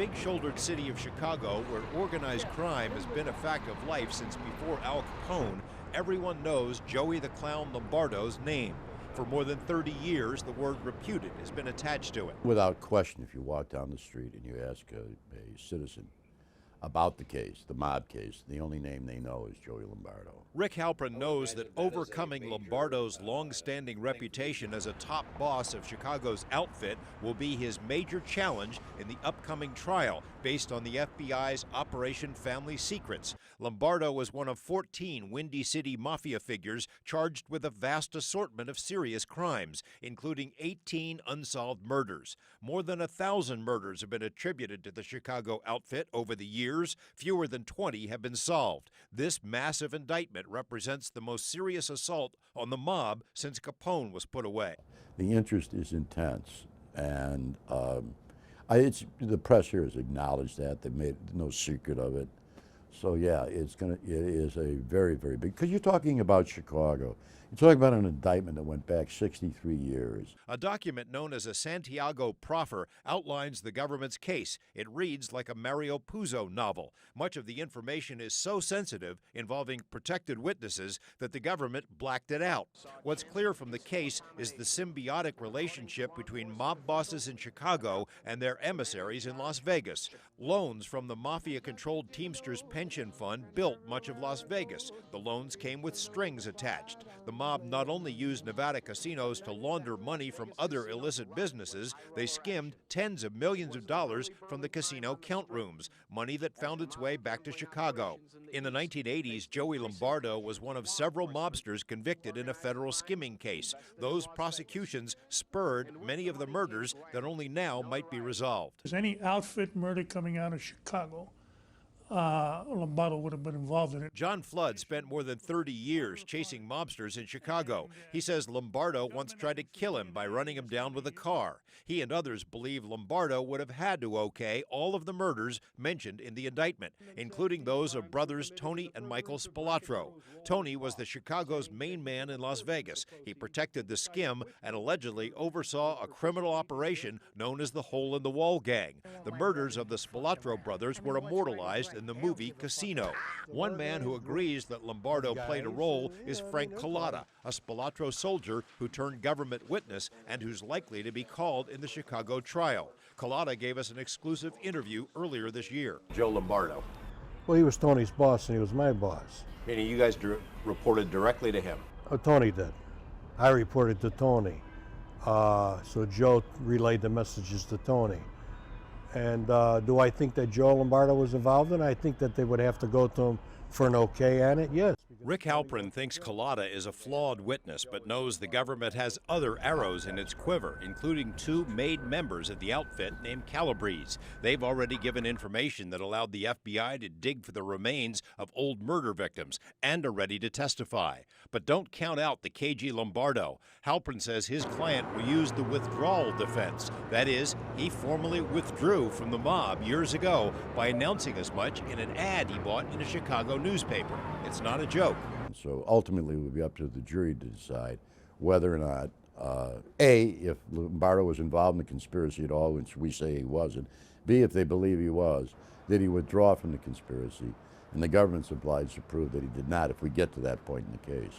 big-shouldered city of Chicago, where organized crime has been a fact of life since before Al Capone, everyone knows Joey the Clown Lombardo's name. For more than 30 years, the word reputed has been attached to it. Without question, if you walk down the street and you ask a citizen about the case, the mob case, the only name they know is Joey Lombardo. Rick Halpern knows that overcoming Lombardo's long-standing reputation as a top boss of Chicago's outfit will be his major challenge in the upcoming trial based on the FBI's Operation Family Secrets. Lombardo was one of 14 Windy City Mafia figures charged with a vast assortment of serious crimes, including 18 unsolved murders. More than 1,000 murders have been attributed to the Chicago outfit over the years. Fewer than 20 have been solved. This massive indictment represents the most serious assault on the mob since Capone was put away. The interest is intense, and the press here has acknowledged that. They've made no secret of it. So yeah, it is a very, very big, because you're talking about Chicago. You're talking about an indictment that went back 63 years. A document known as a Santiago Proffer outlines the government's case. It reads like a Mario Puzo novel. Much of the information is so sensitive, involving protected witnesses, that the government blacked it out. What's clear from the case is the symbiotic relationship between mob bosses in Chicago and their emissaries in Las Vegas. Loans from the mafia-controlled Teamsters pension fund built much of Las Vegas. The loans came with strings attached. The mob not only used Nevada casinos to launder money from other illicit businesses, they skimmed tens of millions of dollars from the casino count rooms, money that found its way back to Chicago. In the 1980s, Joey Lombardo was one of several mobsters convicted in a federal skimming case. Those prosecutions spurred many of the murders that only now might be resolved. If there's any outfit murder coming out of Chicago, Lombardo would have been involved in it. John Flood spent more than 30 years chasing mobsters in Chicago. He says Lombardo once tried to kill him by running him down with a car. He and others believe Lombardo would have had to okay all of the murders mentioned in the indictment, including those of brothers Tony and Michael Spilotro. Tony was the Chicago's main man in Las Vegas. He protected the skim and allegedly oversaw a criminal operation known as the Hole in the Wall Gang. The murders of the Spilotro brothers were immortalized in the movie Casino. One man who agrees that Lombardo played a role is Frank Collada, a Spilotro soldier who turned government witness and who's likely to be called in the Chicago trial. Collada gave us an exclusive interview earlier this year. Joe Lombardo. Well, he was Tony's boss and he was my boss. Meaning you guys reported directly to him? Oh, Tony did. I reported to Tony. So Joe relayed the messages to Tony. And do I think that Joe Lombardo was involved in it? I think that they would have to go to him for an okay on it, yes. Rick Halpern thinks Collada is a flawed witness, but knows the government has other arrows in its quiver, including two made members of the outfit named Calabrese. They've already given information that allowed the FBI to dig for the remains of old murder victims and are ready to testify. But don't count out the KG Lombardo. Halpern says his client will use the withdrawal defense. That is, he formally withdrew from the mob years ago by announcing as much in an ad he bought in a Chicago newspaper. It's not a joke. So ultimately it would be up to the jury to decide whether or not, A, if Lombardo was involved in the conspiracy at all, which we say he wasn't, B, if they believe he was, did he withdraw from the conspiracy? And the government's obliged to prove that he did not if we get to that point in the case.